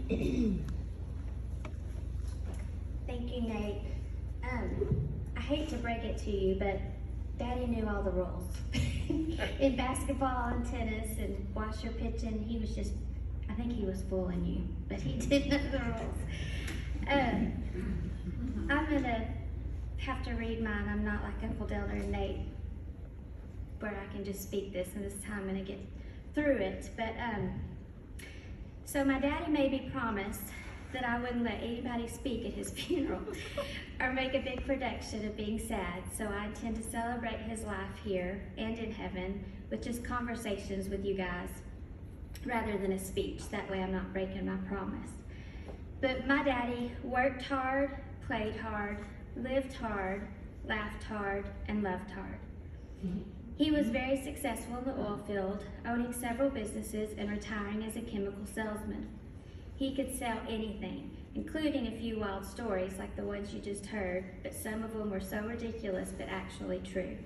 Thank you, Nate. I hate to break it to you, but Daddy knew all the rules. In basketball and tennis and washer pitching, he was just, I think he was fooling you, but he did know the rules. I'm gonna have to read mine. I'm not like Uncle Delder and Nate, where I can just speak this, and this time I'm gonna get through it. But so my daddy made me promise that I wouldn't let anybody speak at his funeral or make a big production of being sad. So I intend to celebrate his life here and in heaven with just conversations with you guys rather than a speech. That way I'm not breaking my promise. But my daddy worked hard, played hard, lived hard, laughed hard, and loved hard. He was very successful in the oil field, owning several businesses and retiring as a chemical salesman. He could sell anything, including a few wild stories like the ones you just heard, but some of them were so ridiculous but actually true.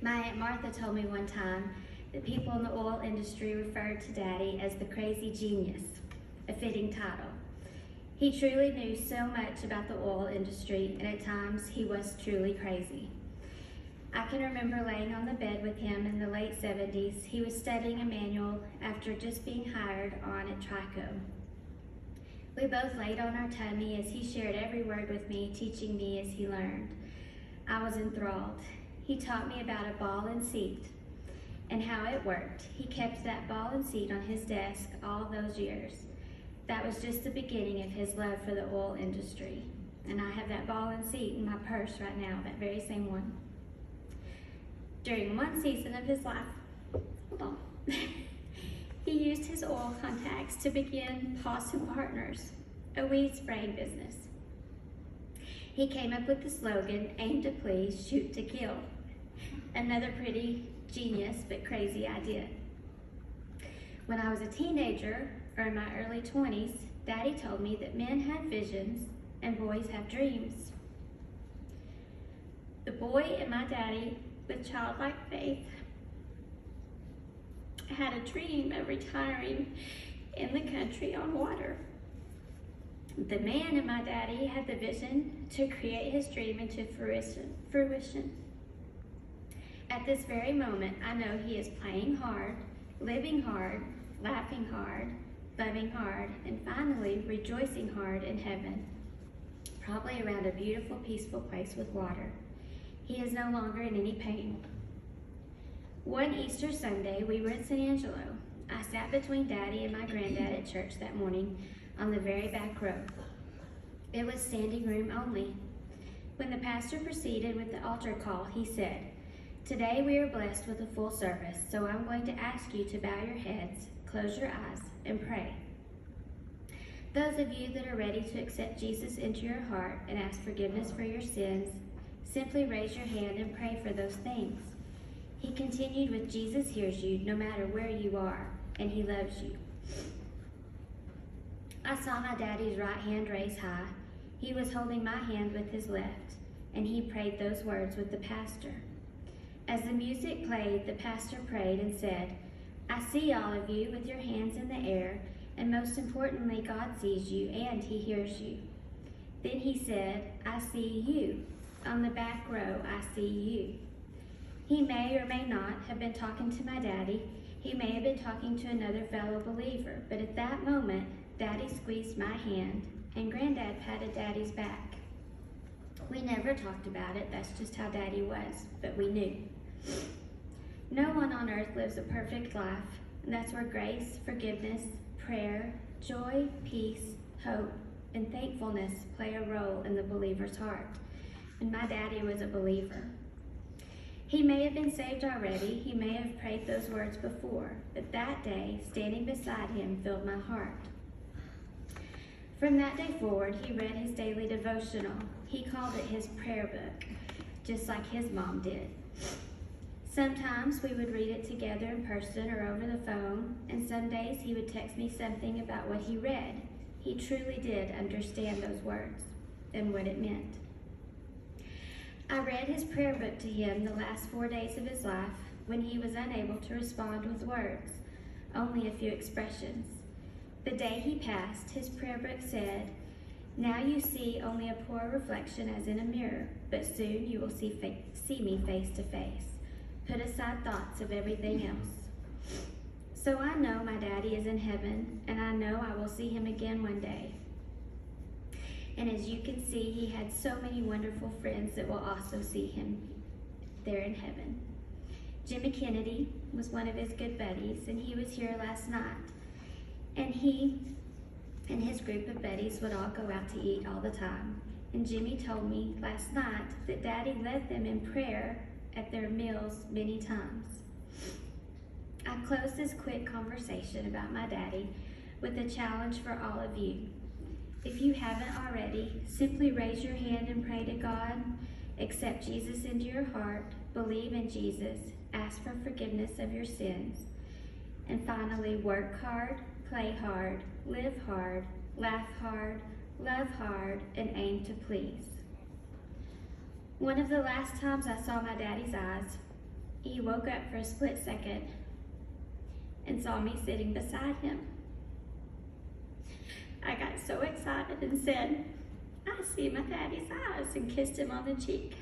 My Aunt Martha told me one time that people in the oil industry referred to Daddy as the crazy genius, a fitting title. He truly knew so much about the oil industry, and at times he was truly crazy. I can remember laying on the bed with him in the late 70s. He was studying a manual after just being hired on at Trico. We both laid on our tummy as he shared every word with me, teaching me as he learned. I was enthralled. He taught me about a ball and seat and how it worked. He kept that ball and seat on his desk all those years. That was just the beginning of his love for the oil industry. And I have that ball and seat in my purse right now, that very same one. During one season of his life, he used his oil contacts to begin Poss & Partners, a weed spraying business. He came up with the slogan, aim to please, shoot to kill. Another pretty genius but crazy idea. When I was a teenager, or in my early 20s, Daddy told me that men have visions and boys have dreams. The boy in my daddy, with childlike faith, had a dream of retiring in the country on water. The man in my daddy had the vision to create his dream into fruition. At this very moment, I know he is playing hard, living hard, laughing hard, loving hard, and finally rejoicing hard in heaven, probably around a beautiful, peaceful place with water. He is no longer in any pain. One Easter Sunday, we were at San Angelo. I sat between Daddy and my granddad at church that morning on the very back row. It was standing room only. When the pastor proceeded with the altar call, he said, "Today we are blessed with a full service, so I'm going to ask you to bow your heads, close your eyes, and pray. Those of you that are ready to accept Jesus into your heart and ask forgiveness for your sins, simply raise your hand and pray for those things." He continued with, "Jesus hears you no matter where you are, and he loves you." I saw my daddy's right hand raised high. He was holding my hand with his left, and he prayed those words with the pastor. As the music played, the pastor prayed and said, "I see all of you with your hands in the air, and most importantly, God sees you and he hears you." Then he said, "I see you. On the back row, I see you." He may or may not have been talking to my daddy. He may have been talking to another fellow believer, but at that moment, Daddy squeezed my hand and Granddad patted Daddy's back. We never talked about it, that's just how Daddy was, but we knew. No one on earth lives a perfect life, and that's where grace, forgiveness, prayer, joy, peace, hope, and thankfulness play a role in the believer's heart. And my daddy was a believer. He may have been saved already, he may have prayed those words before, but that day, standing beside him filled my heart. From that day forward, he read his daily devotional. He called it his prayer book, just like his mom did. Sometimes we would read it together in person or over the phone, and some days he would text me something about what he read. He truly did understand those words and what it meant. I read his prayer book to him the last 4 days of his life when he was unable to respond with words, only a few expressions. The day he passed, his prayer book said, "Now you see only a poor reflection as in a mirror, but soon you will see me face to face. Put aside thoughts of everything else." So I know my daddy is in heaven, and I know I will see him again one day. And as you can see, he had so many wonderful friends that will also see him there in heaven. Jimmy Kennedy was one of his good buddies, and he was here last night. And he and his group of buddies would all go out to eat all the time. And Jimmy told me last night that Daddy led them in prayer at their meals many times. I close this quick conversation about my daddy with a challenge for all of you. If you haven't already, simply raise your hand and pray to God, accept Jesus into your heart, believe in Jesus, ask for forgiveness of your sins, and finally work hard, play hard, live hard, laugh hard, love hard, and aim to please. One of the last times I saw my daddy's eyes, he woke up for a split second and saw me sitting beside him. I got so excited and said, "I see my daddy's eyes," and kissed him on the cheek.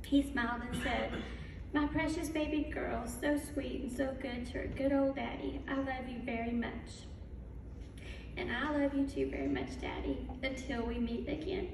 He smiled and said, "My precious baby girl, so sweet and so good to her good old daddy. I love you very much." And I love you too very much, Daddy, until we meet again.